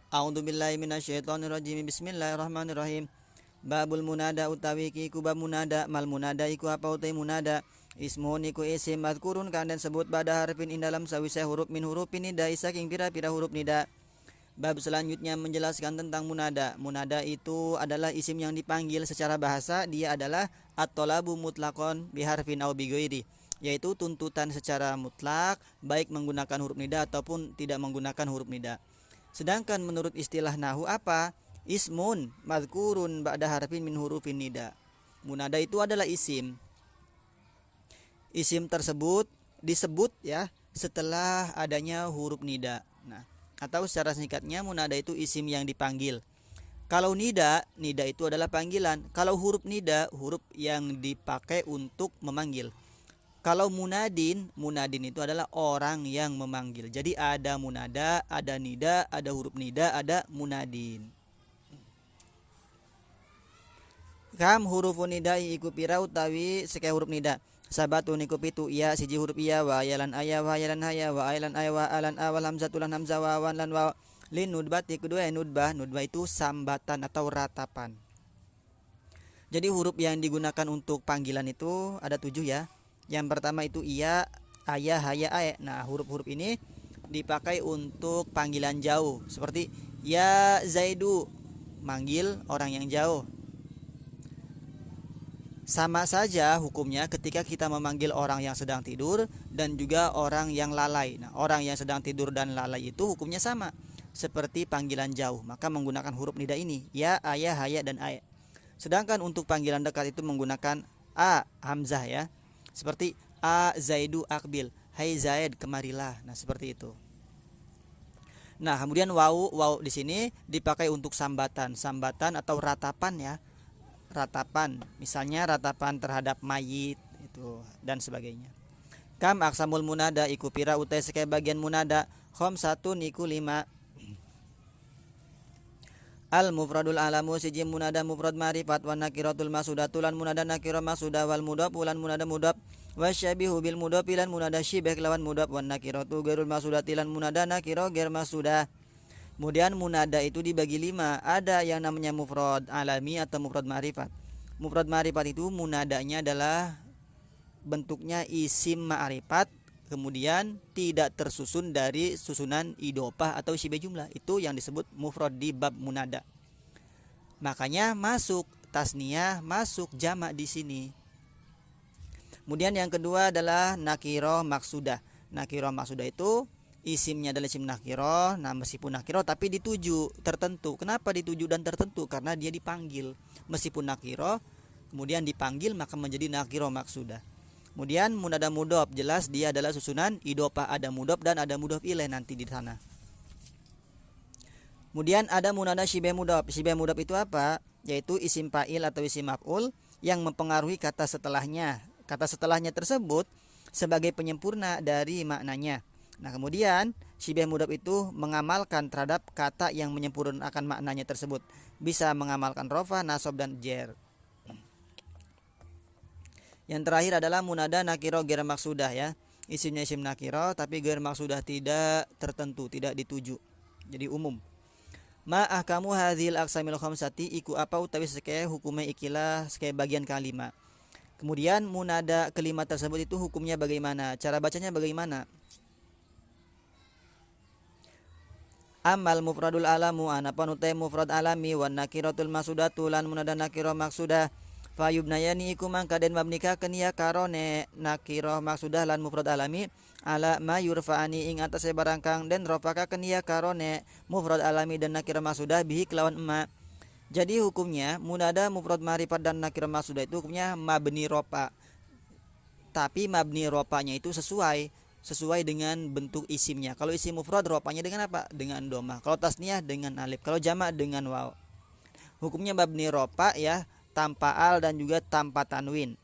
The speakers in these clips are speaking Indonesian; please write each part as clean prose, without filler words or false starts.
A'udzubillahi minasyaitonirrajim. Bismillahirrahmanirrahim. Babul munada utawi iku bab munada. Mal munada iku apa utai munada? Ismun iku isim madkurun kang den sebut pada harfin in dalam sawise huruf min hurufin nida saking pira-pira huruf nida. Bab selanjutnya menjelaskan tentang munada. Munada itu adalah isim yang dipanggil secara bahasa. Dia adalah at-talabu mutlaqon biharfin au bighairi, yaitu tuntutan secara mutlak baik menggunakan huruf nida ataupun tidak menggunakan huruf nida. Sedangkan menurut istilah nahu apa? Ismun madkurun ba'da harfin min hurufin nida. Munada itu adalah isim. Isim tersebut disebut ya setelah adanya huruf nida. Nah, atau secara singkatnya munada itu isim yang dipanggil. Kalau nida, nida itu adalah panggilan. Kalau huruf nida, huruf yang dipakai untuk memanggil. Kalau munadin, munadin itu adalah orang yang memanggil. Jadi ada munada, ada nida, ada huruf nida, ada munadin. Kam hurufun nida iku pira utawi seke huruf nida. Sabatun iku pitu iya siji huruf iya wa ayalan aya wa ayalan haya wa ayalan aya wa alan awal hamzatulan hamzah wa wan lan wa lin nudbati kedua nudbah. Nudbah itu sambatan atau ratapan. Jadi huruf yang digunakan untuk panggilan itu ada 7 ya. Yang pertama itu iya, ayah, haya, ae. Nah, huruf-huruf ini dipakai untuk panggilan jauh. Seperti ya Zaidu, manggil orang yang jauh. Sama saja hukumnya ketika kita memanggil orang yang sedang tidur dan juga orang yang lalai. Nah, orang yang sedang tidur dan lalai itu hukumnya sama seperti panggilan jauh. Maka menggunakan huruf nida ini, ya, ayah, haya, dan ae. Sedangkan untuk panggilan dekat itu menggunakan a, hamzah ya. Seperti a Zaidu akbil, hai Zaid kemarilah. Nah, seperti itu. Nah, kemudian wau di sini dipakai untuk sambatan atau ratapan ya. Ratapan, misalnya ratapan terhadap mayit itu dan sebagainya. Kam aksamul munada iku pira utai sekai bagian munada. Khamsatun iku 5. Al mufradul alamu siji munada mufrad ma'rifat wa nakiratul masudatu lan munada nakira masuda wal mudhaf lan munada mudhaf wasyabihu bil mudhaf lan munada syibah kelawan mudhaf wan nakiratu ghairul masudati lan munada nakira ghair masuda. Kemudian munada itu dibagi 5. Ada yang namanya mufrad alami atau mufrad ma'rifat. Mufrad ma'rifat itu munadanya adalah bentuknya isim ma'rifat, kemudian tidak tersusun dari susunan idopah atau syibah jumlah. Itu yang disebut mufrad di bab munada. Makanya masuk tasniyah, masuk jamak di sini. Kemudian yang kedua adalah nakiroh maksudah. Nakiroh maksudah itu isimnya adalah isim nakiroh. Nah, meskipun nakiroh tapi dituju tertentu. Kenapa dituju dan tertentu? Karena dia dipanggil. Meskipun nakiroh kemudian dipanggil maka menjadi nakiroh maksudah. Kemudian munada mudhof, jelas dia adalah susunan idopah, ada mudhof dan ada mudhof ilaih nanti di sana. Kemudian ada munada syibeh mudhof. Syibeh mudhof itu apa? Yaitu isim fa'il atau isim maf'ul yang mempengaruhi kata setelahnya. Kata setelahnya tersebut sebagai penyempurna dari maknanya. Nah, kemudian syibeh mudhof itu mengamalkan terhadap kata yang menyempurnakan maknanya tersebut. Bisa mengamalkan rofa, nasab dan jer. Yang terakhir adalah munada nakiro ghair maksudah ya. Isimnya isim nakiro tapi ghair maksudah, tidak tertentu, tidak dituju. Jadi umum. Ma ahkamu hadhil aqsamil khamsati iku apa utawi seke hukume ikilah seke bagian kelima. Kemudian munada kelima tersebut itu hukumnya bagaimana? Cara bacanya bagaimana? Amal mufradul alamu anapun utai mufrad alami wan nakiratul masudatu lan munada nakiro maksudah. Fayubnayani iku mangka den mabnika kenia karone nakiro maksudah lan mufrad alami ala ma yurfa'ani ing atase barang kang den rofaka kenia karone mufrad alami dan nakiro maksudah bihi kelawan emma. Jadi hukumnya munada mufrad ma'rifat dan nakiro maksudah itu hukumnya mabni rofa. Tapi mabni rofanya itu sesuai dengan bentuk isimnya. Kalau isim mufrad rofanya dengan apa? Dengan domah. Kalau tasniyah dengan alif. Kalau jamak dengan waw. Hukumnya mabni rofa ya, tanpa al dan juga tanpa tanwin.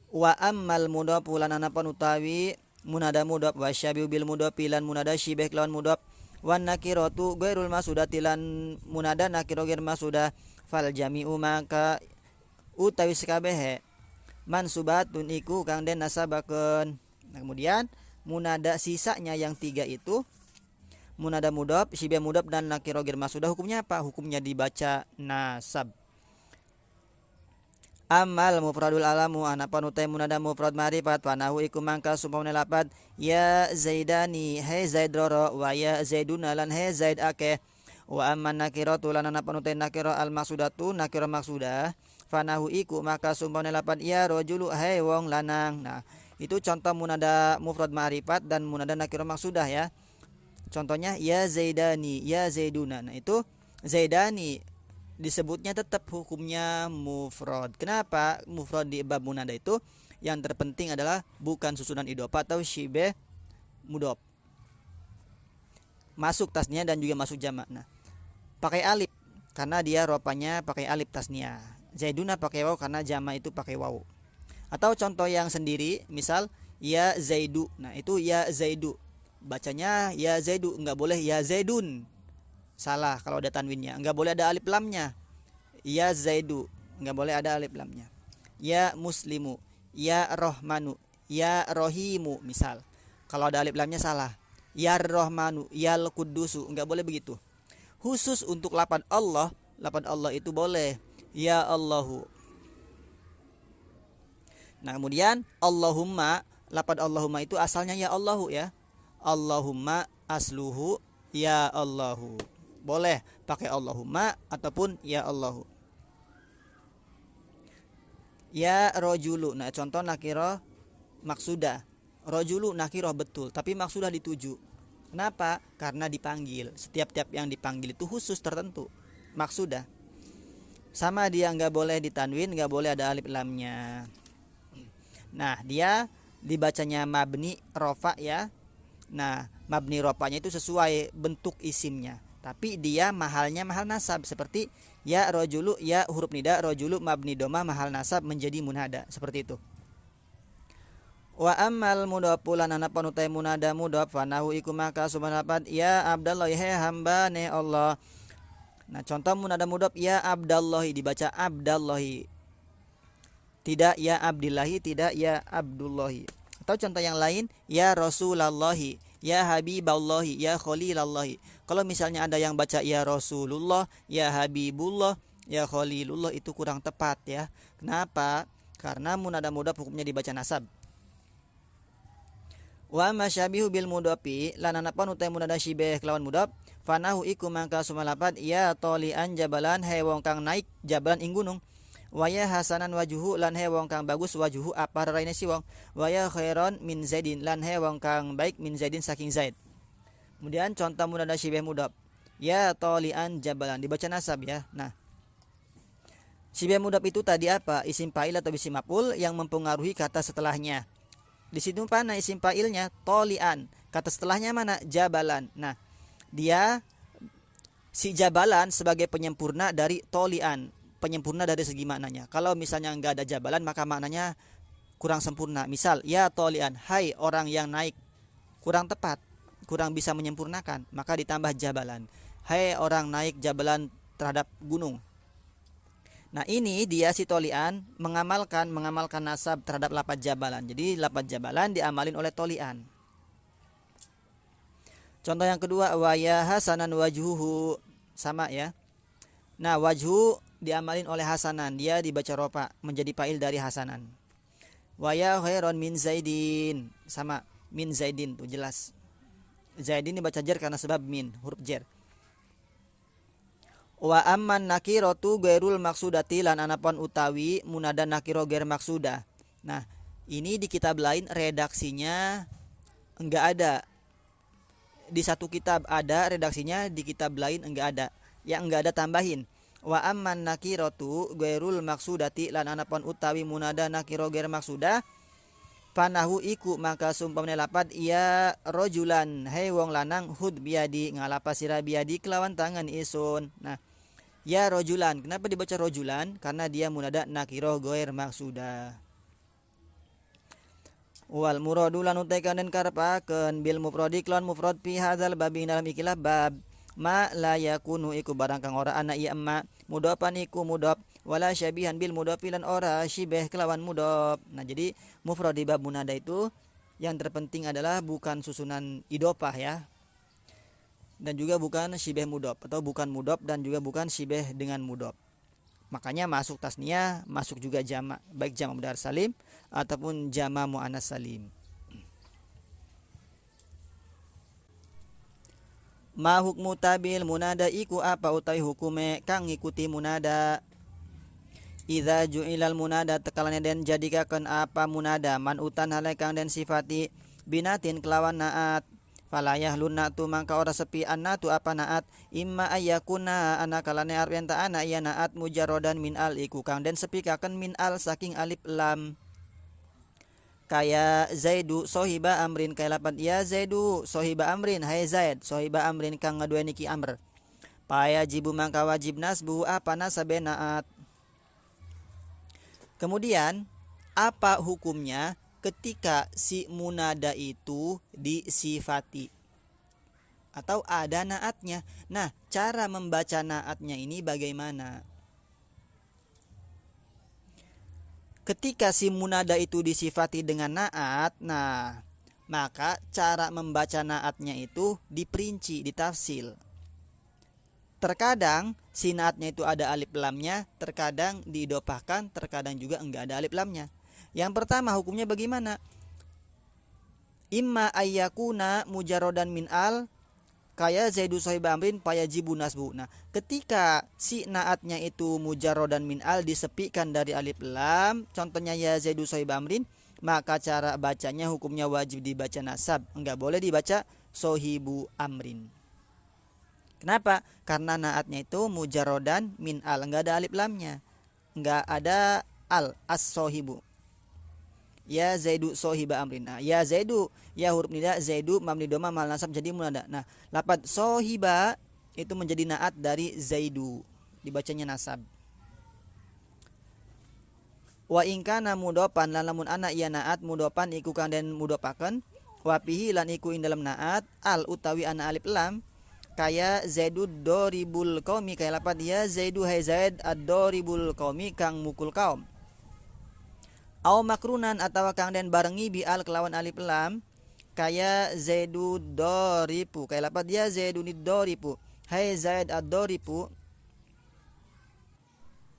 Wa ammal mudhaf lan anapan utawi munada mudhaf wa syabihu bil mudhaf lan munada syibah lawan mudhaf wan nakiratu ghairul masudati lan munada nakiro ghair masudah fal jami'u maka utawi sekabehe mansubatun iku kang den nasabakeun Nah, kemudian munada sisanya yang 3 itu munada mudhof, syibeh mudhof dan nakiro ghair maqsudah hukumnya apa? Hukumnya dibaca nasab. Amal mufradul alamu anapan utai munada mufrad ma'rifat panahu iku mangka sumpamane lapad ya zaidani hai zaid roro wa ya zaiduna lan hai zaid akeh wa amman nakiratu lan anapan utai nakira al maksudatu nakira maksudah fanahu iku maka sumpamane lapad ya rajulu hai wong lanang. Nah, itu contoh munada mufrad ma'rifat dan munada nakira maksudah ya. Contohnya ya zaidani ya zaiduna. Nah, itu zaidani disebutnya tetap hukumnya mufrad. Kenapa? Mufrad di bab munada itu yang terpenting adalah bukan susunan idhofa atau syibeh mudhof. Masuk tasnya dan juga masuk jamak. Nah, pakai alif karena dia ropanya pakai alif tasnya. Zaiduna pakai waw karena jamak itu pakai waw. Atau contoh yang sendiri, misal ya zaidu. Nah, itu ya zaidu. Bacanya ya zaidu, enggak boleh ya zaidun. Salah kalau ada tanwinnya, enggak boleh ada alif lamnya. Ya zaidu, enggak boleh ada alif lamnya. Ya muslimu, ya rohmanu, ya rohimu misal. Kalau ada alif lamnya salah. Ya rohmanu, ya kudusu, enggak boleh begitu. Khusus untuk lafaz Allah itu boleh. Ya Allahu. Nah, kemudian Allahumma, lafaz Allahumma itu asalnya ya Allahu ya. Allahumma asluhu ya Allahu. Boleh pakai Allahumma ataupun ya Allahu. Ya rojulu. Nah, contoh nakiro maksudah. Rojulu nakiro betul, tapi maksudah dituju. Kenapa? Karena dipanggil. Setiap-tiap yang dipanggil itu khusus tertentu. Maksudah. Sama dia nggak boleh ditanwin, nggak boleh ada alif lamnya. Nah, dia dibacanya mabni rofa ya. Nah, mabni rofanya itu sesuai bentuk isimnya. Tapi dia mahalnya mahal nasab seperti ya rojulu ya huruf nida rojulu mabni doma mahal nasab menjadi munada seperti itu. Wa ammal mudhaf lan ana panutai munada mudhaf fanahu iku maka subhanallahi ya abdallah ya hamba ne Allah. Nah, contoh munada mudhaf ya abdallahi dibaca abdallahi. Tidak ya abdillahi, tidak ya abdullahi. Atau contoh yang lain ya rasulallahi, ya habiballahi, ya khalilallahi. Kalau misalnya ada yang baca ya Rasulullah, ya Habibullah, ya Khalilullah itu kurang tepat ya. Kenapa? Karena munada mudhaf hukumnya dibaca nasab. Wa masyabihu bil mudhafi lan anapan utai munada syibeh kelawan mudhaf fanahu iku mangka sumalapat ya tolian jabalan he wong kang naik jabalan ing gunung. Waya hasanan wajuhu lan he wong kang bagus wajuhu apa raraine si wong. Waya khairon min zaidin lan he wong kang baik min zaidin saking zaid. Kemudian contoh munada syibeh mudhaf. Ya tolian jabalan dibaca nasab ya. Nah, syibeh mudhaf itu tadi apa? Isim fa'il atau isim maf'ul yang mempengaruhi kata setelahnya. Di situ mana isim fa'ilnya? Tolian. Kata setelahnya mana? Jabalan. Nah, dia si jabalan sebagai penyempurna dari tolian. Penyempurna dari segi maknanya. Kalau misalnya enggak ada jabalan maka maknanya kurang sempurna. Misal ya tolian, hai orang yang naik, kurang tepat, kurang bisa menyempurnakan, maka ditambah jabalan, hai orang naik jabalan terhadap gunung. Nah, ini dia si tolian mengamalkan nasab terhadap lafaz jabalan. Jadi lafaz jabalan diamalin oleh tolian. Contoh yang kedua wa ya hasanan wajhuhu sama ya. Nah, wajhu diamalin oleh hasanan, dia dibaca rofa menjadi fa'il dari hasanan. Wa ya khairon min zaidin sama min zaidin tuh jelas. Zaidin dibaca jar karena sebab min huruf jar. Wa amman nakiratu gairul maksudati lan anapan utawi munada nakiro gair maksudah. Nah, ini di kitab lain redaksinya enggak ada. Di satu kitab ada redaksinya, di kitab lain enggak ada. Yang enggak ada tambahin. Wa amman nakiratu gairul maksudati lan anapan utawi munada nakiro gair maksudah panahu iku maka sumpamane lapat ya rojulan hai wong lanang hud biadi ngalapa sira biadi kelawan tangan isun. Nah, ya rojulan, kenapa dibaca rojulan? Karena dia munada nakiro gair maksudah. Wal muradu lan utaikan den karepaken bil mufradi kelawan mufrad fi hadzal babi dalam ikilah bab ma la yakunu iku barang kang ora ana iya emma mudhafan iku mudhaf wala syabihan bil mudhafi lan ora syibeh kelawan mudhaf. Nah, jadi mufrad di bab munada itu Yang terpenting adalah bukan susunan idopah ya, dan juga bukan syibeh mudop, atau bukan mudop dan juga bukan syibeh dengan mudop. Makanya masuk tasniyah, masuk juga jamak, baik jamak mudzakkar salim ataupun jamak muannas salim. Ma hukmu tabil munada iku apa utawi hukume kang ngikuti munada. Idza ju'ilal munada tekalane den jadikaken apa munada man utan halai kang den sifati binatin kelawan naat, falayah lunatu mangka ora sepi annatu apa naat, imma ayyakuna ana kalane arep enta ana ya naat mujarrodan min al iku kang den sepikaken min al saking alif lam. Kaya Zaidu sohiba amrin, kaya lapan ya Zaidu sohiba amrin, hai Zaid sohiba amrin kang ngaduweni ki amr. Paya jibu mangka wajib nasbu apa nasabe naat. Kemudian apa hukumnya ketika si munada itu disifati atau ada naatnya? Nah, cara membaca naatnya ini bagaimana? Ketika si munada itu disifati dengan naat, nah maka cara membaca naatnya itu diperinci, ditafsil. Terkadang si naatnya itu ada alif lamnya, terkadang diidopahkan, terkadang juga enggak ada alif lamnya. Yang pertama hukumnya bagaimana? Imma ayyakuna mujarrodan min al, kaya Zaidu sohiba amrin fayajibu nasbu. Nah, ketika si naatnya itu mujarrodan min al disepikan dari alif lam, contohnya ya Zaidu sohiba amrin, maka cara bacanya hukumnya wajib dibaca nasab, enggak boleh dibaca sohibu amrin. Kenapa? Karena naatnya itu mujarrodan min al, enggak ada alif lamnya, enggak ada al, as-sohibu. Ya Zaidu sohiba amrin. Nah, ya Zaidu, ya huruf nida Zaidu mabni doma mal nasab jadi munada. Nah, lafaz sohiba itu menjadi naat dari Zaidu, dibacanya nasab. Wa in kana mudopan lan lamun ana ieu naat mudopan iku kang den mudopaken, wa fihi lan iku ing dalam naat al utawi ana alif lam, kaya Zaidu doribul qaumi, kaya lafaz ya Zaidu hai Zaid ad-doribul qaumi kang mukul kaum. Au makrunan atawa kang den barengi bi al kelawan alif lam, kaya Zaidu doripu, kaya lafaz ya Zaidu nidoripu hai Zaid ad-doripu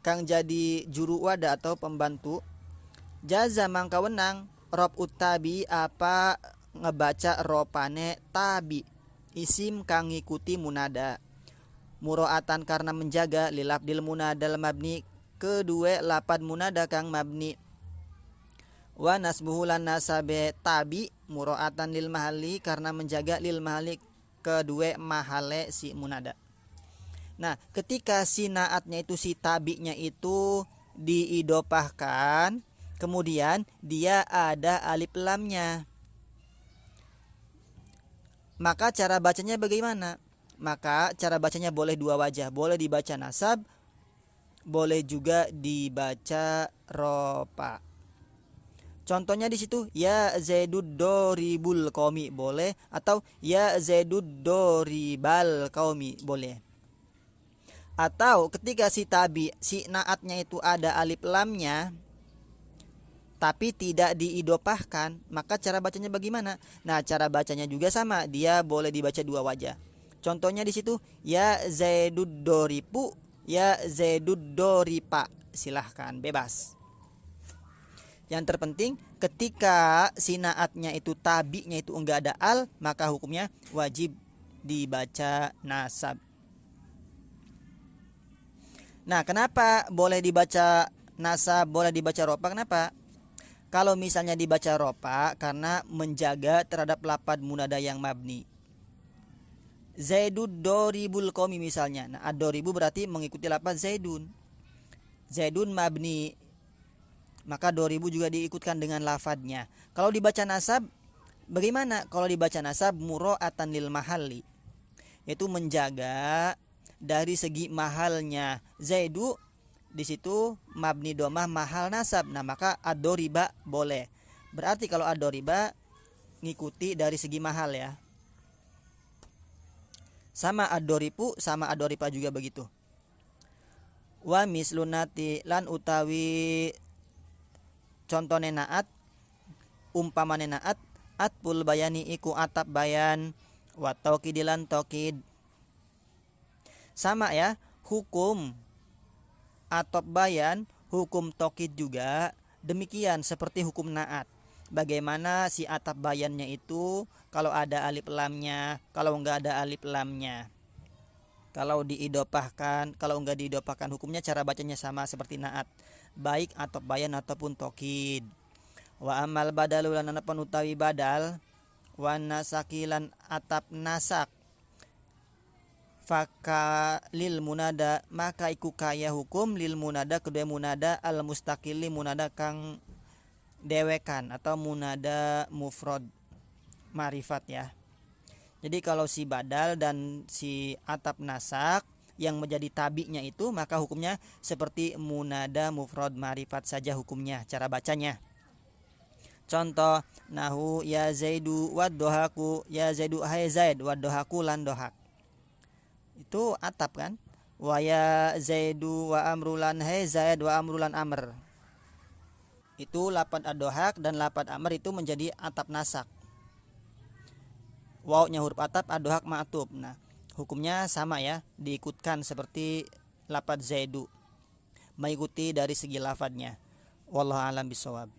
kang jadi juru wada atau pembantu. Jaza mangka wenang rob utabi apa ngebaca ropane tabi isim kang ngikuti munada, muroatan karena menjaga lilabdil munadal mabni kedua lapad munada kang mabni, wa nasbuhu lan nasabe tabi muroatan lil mahali karena menjaga lil mahali kedua mahale si munada. Nah, ketika si naatnya itu si tabinya itu diidopahkan, kemudian dia ada alif lamnya, maka cara bacanya bagaimana? Maka cara bacanya boleh dua wajah, boleh dibaca nasab, boleh juga dibaca ropa. Contohnya di situ ya Zaidud doribul qaumi boleh, atau ya Zaidud doribal qaumi boleh. Atau ketika si tabi, si naatnya itu ada alif lamnya tapi tidak diidopahkan, maka cara bacanya bagaimana? Nah, cara bacanya juga sama, dia boleh dibaca dua wajah. Contohnya di situ ya Zaidud doripu, ya Zaidud doripa, silahkan bebas. Yang terpenting ketika si naatnya itu tabinya itu enggak ada al, maka hukumnya wajib dibaca nasab. Nah, kenapa boleh dibaca nasab, boleh dibaca ropa? Kenapa? Kalau misalnya dibaca ropa karena menjaga terhadap lapad munada yang mabni. Zaidud doribul qaumi misalnya. Nah, ad-doribu berarti mengikuti lapad Zaidun. Zaidun mabni, maka doribu juga diikutkan dengan lafadnya. Kalau dibaca nasab bagaimana? Kalau dibaca nasab muro'atan lil mahalli, yaitu menjaga dari segi mahalnya. Zaidu di situ mabni domah mahal nasab. Nah, maka ad-doriba boleh. Berarti kalau ad-doriba ngikuti dari segi mahal ya. Sama ad-doripu sama ad-doripa juga begitu. Wa mislunati lan utawi contohnya naat, umpamane naat Atpul bayani iku atap bayan, wa taukidilan taukid. Sama ya, hukum atap bayan, hukum taukid juga demikian seperti hukum naat. Bagaimana si atap bayannya itu kalau ada alif lamnya, kalau enggak ada alif lamnya. Kalau diidopahkan, kalau enggak diidopahkan, hukumnya cara bacanya sama seperti naat, baik atap bayan ataupun taukid. Wa amal badalu lan anapun utawi badal, wa nasakilan atap nasak, faka lil munada maka iku kaya hukum lil munada kedua munada al mustaqili munada kang dewekan atau munada mufrad marifat ya. Jadi kalau si badal dan si atap nasak yang menjadi tabinya itu maka hukumnya seperti munada mufrad marifat saja hukumnya cara bacanya. Contoh nahu ya zaidu waddohaku, ya zaidu hai zaid waddohaku lan dohak. Itu atap kan? Wa ya zaidu wa amrulan hai zaid wa amrulan amr. Itu lapad ad-dohak dan lapad amr itu menjadi atap nasak. Wawnya huruf atap, ad-dohak ma'tub. Nah, hukumnya sama ya, diikutkan seperti lapad zaidu. Mengikuti dari segi lafadnya. Wallahu a'lam bishawab.